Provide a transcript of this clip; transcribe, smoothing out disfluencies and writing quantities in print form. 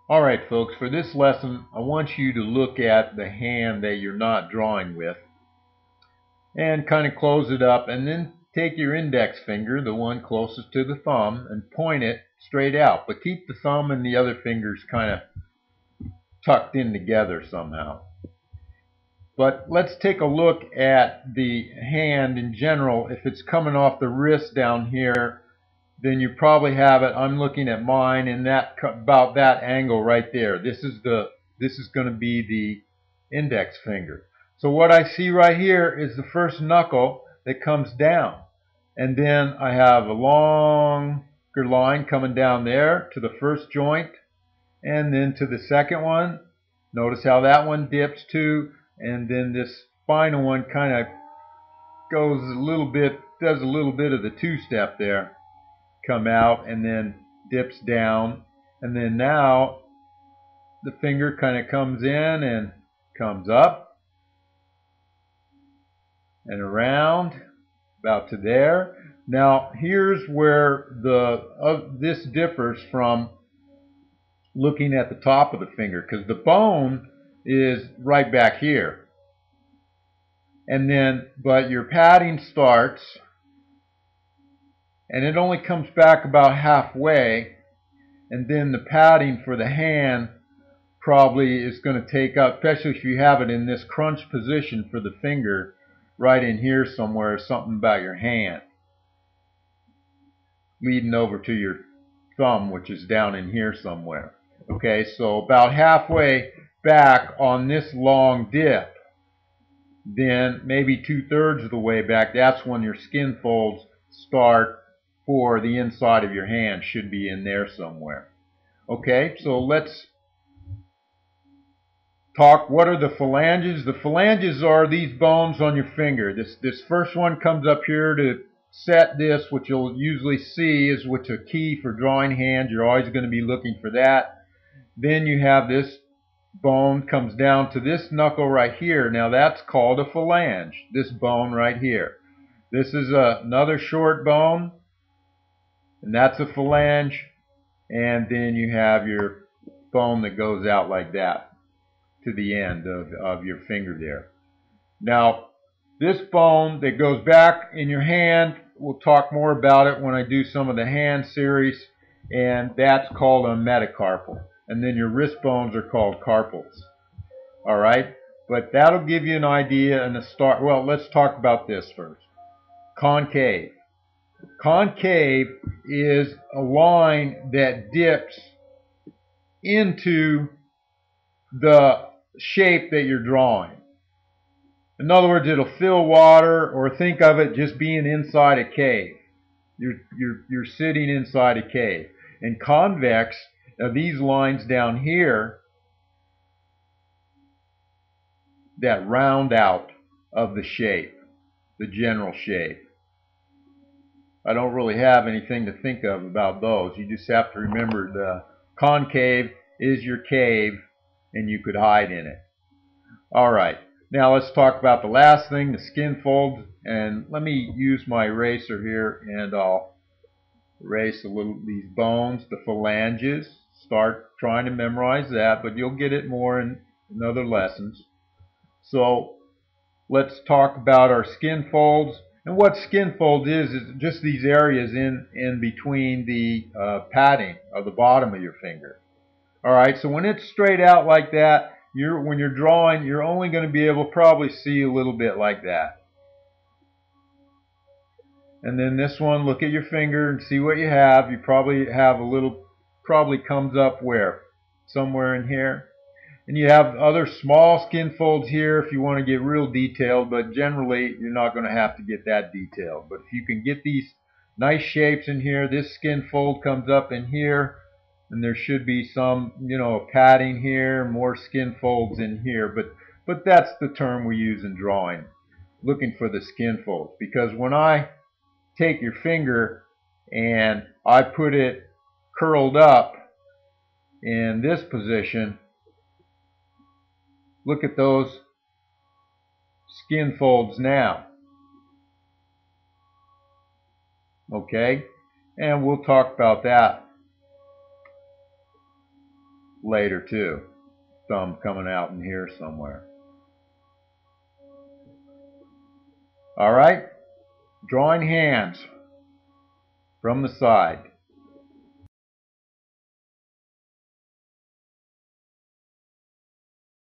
Alright folks, for this lesson I want you to look at the hand that you're not drawing with and kind of close it up, and then take your index finger, the one closest to the thumb, and point it straight out, but keep the thumb and the other fingers kind of tucked in together somehow. But let's take a look at the hand in general. If it's coming off the wrist down here, then you probably have it. I'm looking at mine in that about that angle right there. This is going to be the index finger. So what I see right here is the first knuckle that comes down, and then I have a longer line coming down there to the first joint, and then to the second one. Notice how that one dips too, and then this final one kind of goes a little bit, does a little bit of the two-step there, come out and then dips down, and then now the finger kind of comes in and comes up and around about to there. Now here's where this differs from looking at the top of the finger, because the bone is right back here, and then but your padding starts and it only comes back about halfway, and then the padding for the hand probably is going to take up, especially if you have it in this crunch position for the finger right in here somewhere, something about your hand leading over to your thumb, which is down in here somewhere. Okay, so about halfway back on this long dip, then maybe 2/3 of the way back, that's when your skin folds start for the inside of your hand. Should be in there somewhere. Okay, so let's talk. What are the phalanges? The phalanges are these bones on your finger. This first one comes up here to set this, which you'll usually see is what's a key for drawing hands. You're always going to be looking for that. Then you have this bone comes down to this knuckle right here. Now that's called a phalange, this bone right here. This is another short bone, and that's a phalange. And then you have your bone that goes out like that to the end of your finger there. Now this bone that goes back in your hand, we'll talk more about it when I do some of the hand series, and that's called a metacarpal. And then your wrist bones are called carpals. Alright, but that'll give you an idea and a start. Well, let's talk about this first. Concave. Concave is a line that dips into the shape that you're drawing. In other words, it'll fill water, or think of it just being inside a cave. You're sitting inside a cave. And convex, these lines down here that round out of the shape, the general shape. I don't really have anything to think of about those. You just have to remember the concave is your cave, and you could hide in it. Alright, now let's talk about the last thing, the skin folds. And let me use my eraser here, and I'll erase a little these bones, the phalanges. Start trying to memorize that, but you'll get it more in other lessons. So let's talk about our skin folds. And what skin fold is just these areas in between the padding of the bottom of your finger. Alright, so when it's straight out like that, when you're drawing, you're only going to be able to probably see a little bit like that. And then this one, look at your finger and see what you have. You probably have a little, probably comes up where? Somewhere in here. And you have other small skin folds here if you want to get real detailed, but generally you're not going to have to get that detailed. But if you can get these nice shapes in here, this skin fold comes up in here, and there should be some, padding here, more skin folds in here. But that's the term we use in drawing, looking for the skin folds. Because when I take your finger and I put it curled up in this position, look at those skin folds now. Okay, and we'll talk about that. later too. Thumb coming out in here somewhere. All right, drawing hands from the side.